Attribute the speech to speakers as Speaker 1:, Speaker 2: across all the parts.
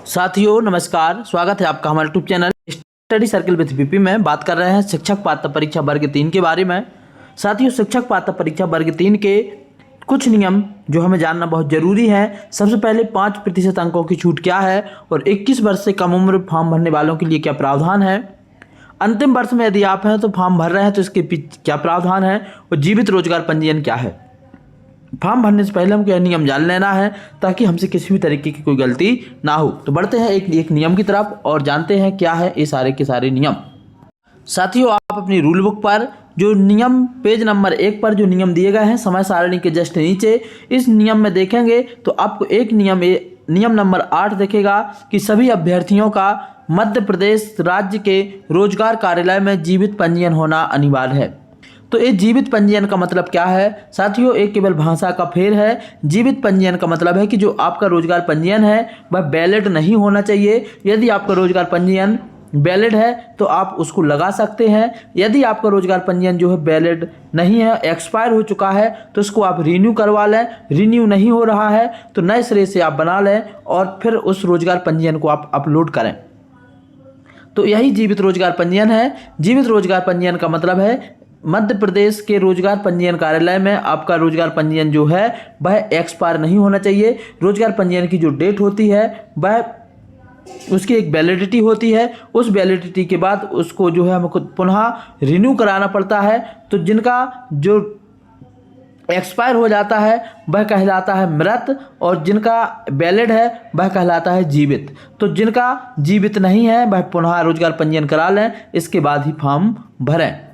Speaker 1: साथियों नमस्कार, स्वागत है आपका हमारे YouTube channel study circle with BP में। बात कर रहे हैं शिक्षक पात्रता परीक्षा वर्ग 3 के बारे में। साथियों, शिक्षक पात्रता परीक्षा वर्ग 3 के कुछ नियम जो हमें जानना बहुत जरूरी है। सबसे पहले 5% अंकों की छूट क्या है और 21 वर्ष से कम उम्र फॉर्म भरने वालों के लिए क्या प्रावधान है। अंतिम वर्ष में यदि आप हैं तो फॉर्म भर रहे हैं तो इसके क्या प्रावधान है और जीवित रोजगार पंजीयन क्या है। फॉर्म भरने से पहले हमको यह नियम जान लेना है ताकि हमसे किसी भी तरीके की कोई गलती ना हो। तो बढ़ते हैं एक नियम की तरफ और जानते हैं क्या है ये सारे के सारे नियम। साथियों, आप अपनी रूल बुक पर जो नियम पेज नंबर 1 पर जो नियम दिए गए हैं समय सारणी के जस्ट नीचे, इस नियम में देखेंगे तो आपको एक नियम नंबर 8 देखेगा कि सभी अभ्यर्थियों का मध्य प्रदेश राज्य के रोजगार कार्यालय में जीवित पंजीयन होना अनिवार्य है। तो ये जीवित पंजीयन का मतलब क्या है साथियों, एक केवल भाषा का फेर है। जीवित पंजीयन का मतलब है कि जो आपका रोजगार पंजीयन है वह वैलिड नहीं होना चाहिए। यदि आपका रोजगार पंजीयन वैलिड है तो आप उसको लगा सकते हैं। यदि आपका रोजगार पंजीयन जो है वैलिड नहीं है, एक्सपायर हो चुका है, तो उसको आप रिन्यू करवा लें। रिन्यू नहीं हो रहा है तो नए सिरे से आप बना लें और फिर उस रोजगार पंजीयन को आप अपलोड करें। तो यही जीवित रोजगार पंजीयन है। जीवित रोजगार पंजीयन का मतलब है मध्य प्रदेश के रोजगार पंजीयन कार्यालय में आपका रोजगार पंजीयन जो है वह एक्सपायर नहीं होना चाहिए। रोजगार पंजीयन की जो डेट होती है वह उसकी एक वैलिडिटी होती है। उस वैलिडिटी के बाद उसको जो है हमको पुनः रिन्यू कराना पड़ता है। तो जिनका जो एक्सपायर हो जाता है वह कहलाता है मृत और जिनका वैलिड है वह कहलाता है जीवित। तो जिनका जीवित नहीं है वह पुनः रोजगार पंजीयन करा लें, इसके बाद ही फॉर्म भरें।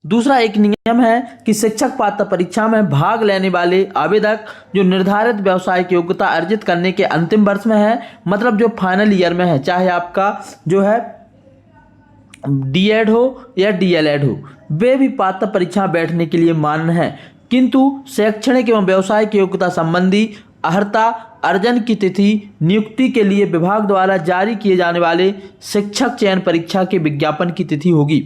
Speaker 1: दूसरा एक नियम है कि शिक्षक पात्रता परीक्षा में भाग लेने वाले आवेदक जो निर्धारित व्यावसायिक योग्यता अर्जित करने के अंतिम वर्ष में है, मतलब जो फाइनल ईयर में है, चाहे आपका जो है डीएड हो या डीएलएड हो, वे भी पात्रता परीक्षा बैठने के लिए मान्य हैं। किंतु शैक्षणिक एवं व्यावसायिक योग्यता संबंधी अर्हता अर्जन की तिथि नियुक्ति के लिए विभाग द्वारा जारी किए जाने वाले शिक्षक चयन परीक्षा के विज्ञापन की तिथि होगी।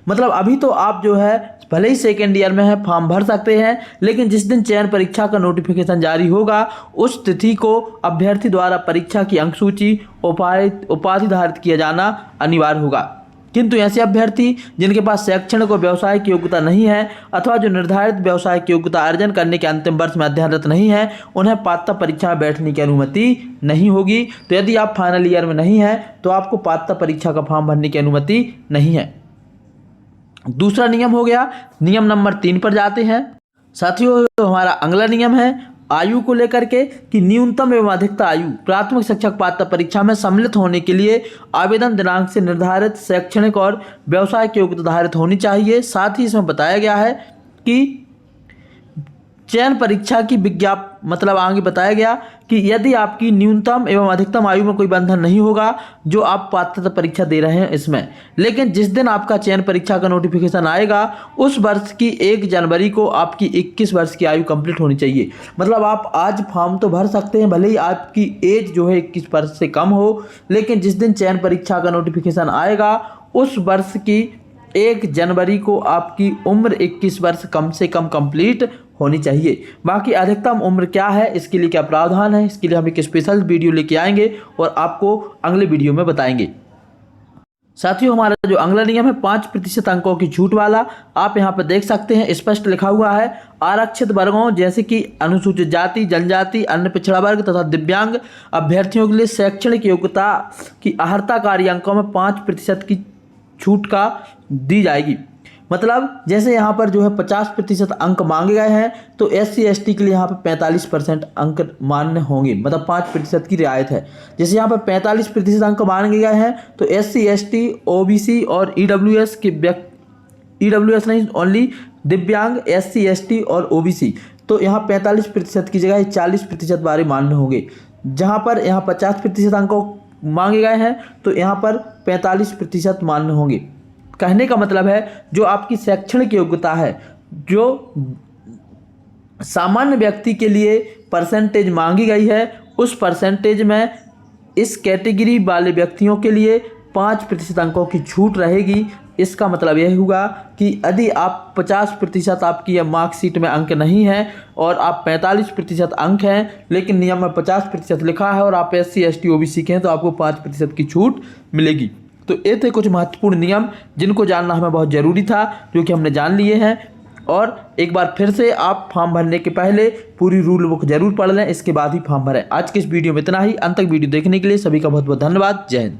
Speaker 1: मतलब अभी तो आप जो है भले ही सेकेंड ईयर में है फॉर्म भर सकते हैं, लेकिन जिस दिन चयन परीक्षा का नोटिफिकेशन जारी होगा उस तिथि को अभ्यर्थी द्वारा परीक्षा की अंक सूची उपाधि धारित किया जाना अनिवार्य होगा। किंतु ऐसे अभ्यर्थी जिनके पास शैक्षणिक और व्यावसायिक योग्यता नहीं है अथवा जो निर्धारित व्यावसायिक योग्यता अर्जन करने के अंतिम वर्ष में अध्ययनरत नहीं है, उन्हें पात्रता परीक्षा में बैठने की अनुमति नहीं होगी। तो यदि आप फाइनल ईयर में नहीं है तो आपको पात्रता परीक्षा का फॉर्म भरने की अनुमति नहीं है। दूसरा नियम हो गया। नियम नंबर 3 पर जाते हैं। साथियों, तो हमारा अगला नियम है आयु को लेकर के कि न्यूनतम एवं अधिकतम आयु प्राथमिक शिक्षक पात्रता परीक्षा में सम्मिलित होने के लिए आवेदन दिनांक से निर्धारित शैक्षणिक और व्यावसायिक योग्यता धारित होनी चाहिए। साथ ही इसमें बताया गया है कि चयन परीक्षा की मतलब आगे बताया गया कि यदि आपकी न्यूनतम एवं अधिकतम आयु में कोई बंधन नहीं होगा जो आप पात्रता परीक्षा दे रहे हैं इसमें, लेकिन जिस दिन आपका चयन परीक्षा का नोटिफिकेशन आएगा उस वर्ष की 1 जनवरी को आपकी 21 वर्ष की आयु कंप्लीट होनी चाहिए। मतलब आप आज फॉर्म तो भर सकते हैं भले ही आपकी एज जो है 21 वर्ष से कम हो, लेकिन जिस दिन चयन परीक्षा का नोटिफिकेशन आएगा उस वर्ष की 1 जनवरी को आपकी उम्र 21 वर्ष कम से कम कंप्लीट होनी चाहिए। बाकी अधिकतम उम्र क्या है, इसके लिए क्या प्रावधान है, इसके लिए हम एक स्पेशल वीडियो लेके आएंगे और आपको अगले वीडियो में बताएंगे। साथियों, हमारा जो अगला नियम है 5% अंकों की छूट वाला, आप यहाँ पर देख सकते हैं स्पष्ट लिखा हुआ है आरक्षित वर्गों जैसे कि अनुसूचित जाति, जनजाति, अन्य पिछड़ा वर्ग तथा दिव्यांग अभ्यर्थियों के लिए शैक्षणिक योग्यता की अर्हताकारी अंकों में 5% की छूट का दी जाएगी। मतलब जैसे यहाँ पर जो है 50% अंक मांगे गए हैं तो SC ST के लिए यहाँ पर 45% अंक मान्य होंगे, मतलब 5% की रियायत है। जैसे यहाँ पर 45% अंक मांगे गए हैं तो SC ST OBC और EWS के EWS नहीं, ओनली दिव्यांग SC ST और OBC, तो यहाँ 45% की जगह 40% वाले मान्य होंगे। जहाँ पर यहाँ 50% अंक मांगे गए हैं तो यहाँ पर 45% मान्य होंगे। कहने का मतलब है जो आपकी शैक्षणिक योग्यता है, जो सामान्य व्यक्ति के लिए परसेंटेज मांगी गई है, उस परसेंटेज में इस कैटेगरी वाले व्यक्तियों के लिए 5% अंकों की छूट रहेगी। इसका मतलब यह हुआ कि यदि आप 50% आपकी मार्कशीट में अंक नहीं है और आप 45% अंक हैं, लेकिन नियम में 50% लिखा है और आप SC ST OBC के हैं, तो आपको 5% की छूट मिलेगी। तो ये थे कुछ महत्वपूर्ण नियम जिनको जानना हमें बहुत ज़रूरी था, जो कि हमने जान लिए हैं। और एक बार फिर से आप फॉर्म भरने के पहले पूरी रूल बुक जरूर पढ़ लें, इसके बाद ही फॉर्म भरें। आज के इस वीडियो में इतना ही। अंत तक वीडियो देखने के लिए सभी का बहुत बहुत धन्यवाद। जय हिंद।